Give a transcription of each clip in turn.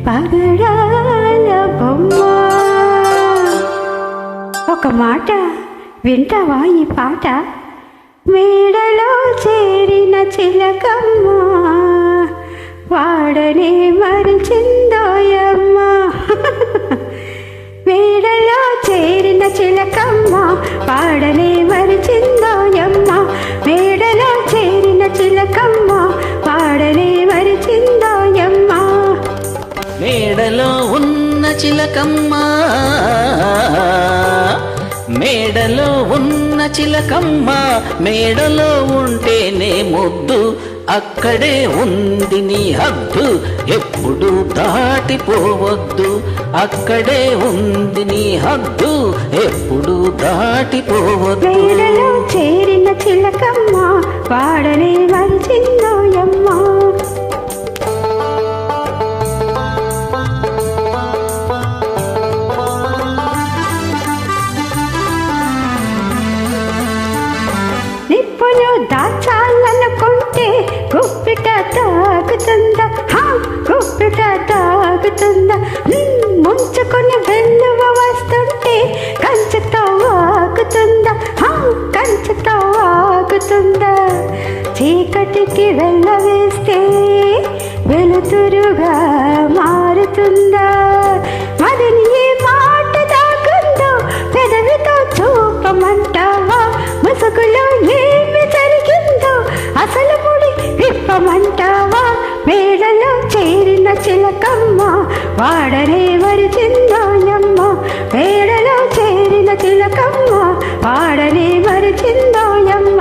పగడాల బొమ్మ. ఒక మాట వింటావా ఈ పాట? మేడలో చేరిన చిలకమ్మ వాడనే మరిచిందోయమ్మ. మేడలో చేరిన చిలకమ్మ వాడనే మరిచిందోయమ్మ. మేడలో చేరిన చిలకమ్మ వాడనే మరిచిందోయమ్మ. మేడలో ఉన్న చిలకమ్మ, మేడలో ఉన్న చిలకమ్మ, మేడలో ఉంటేనే ముద్దు, అక్కడే ఉంది నీ హద్దు, ఎప్పుడు దాటిపోవద్దు. అక్కడే ఉంది నీ హద్దు, ఎప్పుడు దాటిపోవద్దు. మేడలో చేరిన చిలకమ్మ వాడనే మరిచిందోయమ్మ. నిప్పులు దాచాలనుకుంటే గుప్పిట తాగుతుందా? గుప్పిట తాగుతుందా? ముంచుకుని వెల్లువ వస్తుంటే కంచెతో ఆగుతుందా? కంచెతో ఆగుతుందా? చీకటికి వెళ్ళవేస్తే వెలుతురుగా మారుతుందా? మరి ఏ మాట దాగుందో పెదవితో చూపమంటావా? ముసుగులో ఏమి జరిగిందో అసలు ముడి విప్పమంటావా? మేడలో చేరిన చిలకమ్మ వాడనే మరిచిందోయమ్మ. మేడలో చేరిన చిలకమ్మ వాడనే మరిచిందోయమ్మ.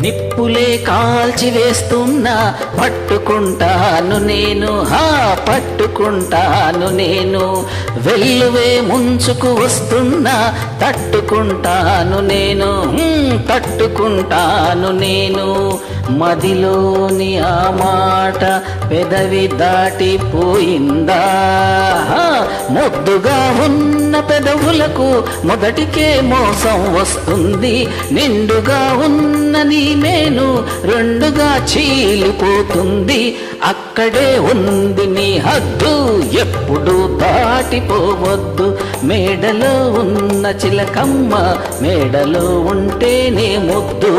నిప్పులే కాల్చి వేస్తున్నా పట్టుకుంటాను నేను, పట్టుకుంటాను నేను. వెల్లువే ముంచుకు వస్తున్నా తట్టుకుంటాను నేను, తట్టుకుంటాను నేను. మదిలోని ఆ మాట పెదవి దాటిపోయిందా? ముద్దుగా ఉన్న పెదవులకు మొదటికే మోసం వస్తుంది. నిండుగా ఉన్న నీ మేను రెండుగా చీలిపోతుంది. అక్కడే ఉంది నీ హద్దు, ఎప్పుడు దాటిపోవద్దు. మేడలో ఉన్న చిలకమ్మ మేడలో ఉంటేనే ముద్దు.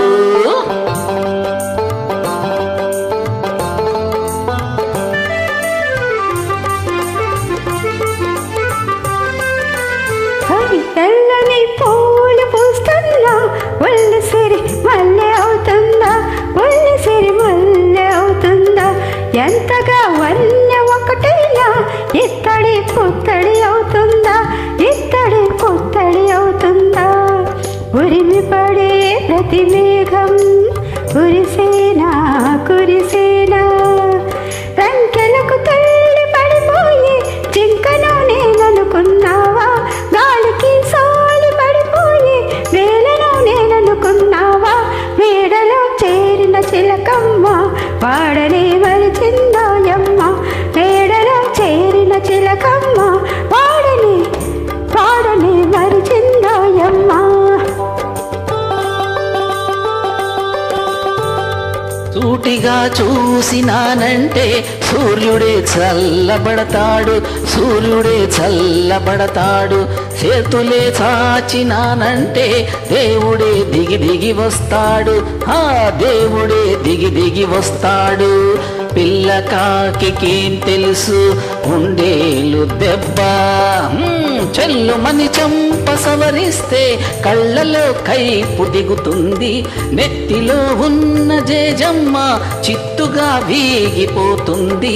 తెల్లని పూలు పూస్తున్నా ఒళ్ళు సిరి మల్లె అవుతుందా? ఒళ్ళు సిరి మల్లె అవుతుందా? ఎంతగా వన్నె ఒకటైనా ఇత్తడి పుత్తడి అవుతుందా? ఇత్తడి పుత్తడి అవుతుందా? ఉరిమి పడే ప్రతి మేఘం కురిసేనా కురిసేనా? రంకెలకు తల్లి పడిపోయి జింకను నేననుకున్నావా? గాలికి సోలి పడిపోయి వేలను నేననుకున్నావా? మేడలో చేరిన చిలకమ్మ వాడనే మరిచిందోయమ్మ. మేడలో చేరిన చిలకమ్మ వాడనే మరిచిందోయమ్మ. సూటిగా చూసినానంటే సూర్యుడే చల్లబడతాడు, సూర్యుడే చల్లబడతాడు. చేతులే చాచినానంటే దేవుడే దిగి దిగి వస్తాడు, దేవుడే దిగి దిగి వస్తాడు. పిల్ల కాకికేం తెలుసు ఉండేలు దెబ్బ, చెల్లుమని చంప సవరిస్తే కళ్ళలో కైపు దిగుతుంది. నెత్తిలో ఉన్న జేజమ్మ చిత్తుగా వీగిపోతుంది.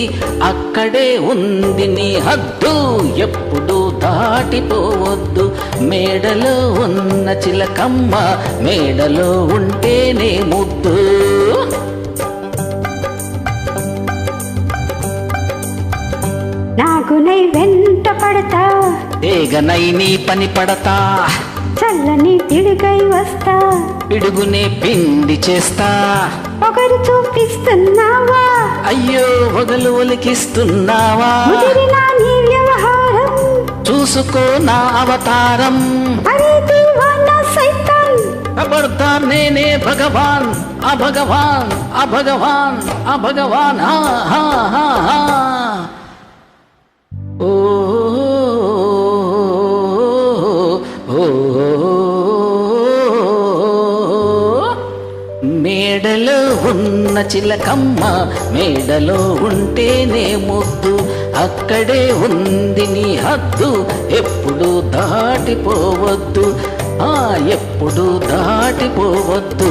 అక్కడే ఉంది నీ హద్దు, ఎప్పుడు దాటిపోవద్దు. మేడలో ఉన్న చిలకమ్మ మేడలో ఉంటేనే ముద్దు. నాగునై వెంట పడతా, ఏగనై నీ పని పడతా. చల్లని పిడుగై వస్తా, పిడుగునే పిండి చేస్తా. పొగరు చూపిస్తున్నావా? అయ్యో వగలు ఒలికిస్తున్నావా? ముదిరిన నీ వ్యవహారం చూసుకో నా అవతారం. అరే దీవానా సైతాన్, అబ్బా సృష్టికర్త నేనే భగవాన్ అభగవాన్ అభగవాన్ అభగవాన్ హా హా హా హా. ఓ ఓ, మేడలో ఉన్న చిలకమ్మ మేడలో ఉంటేనే ముద్దు, అక్కడే ఉంది నీ హద్దు, ఎప్పుడు దాటిపోవద్దు, ఎప్పుడు దాటిపోవద్దు.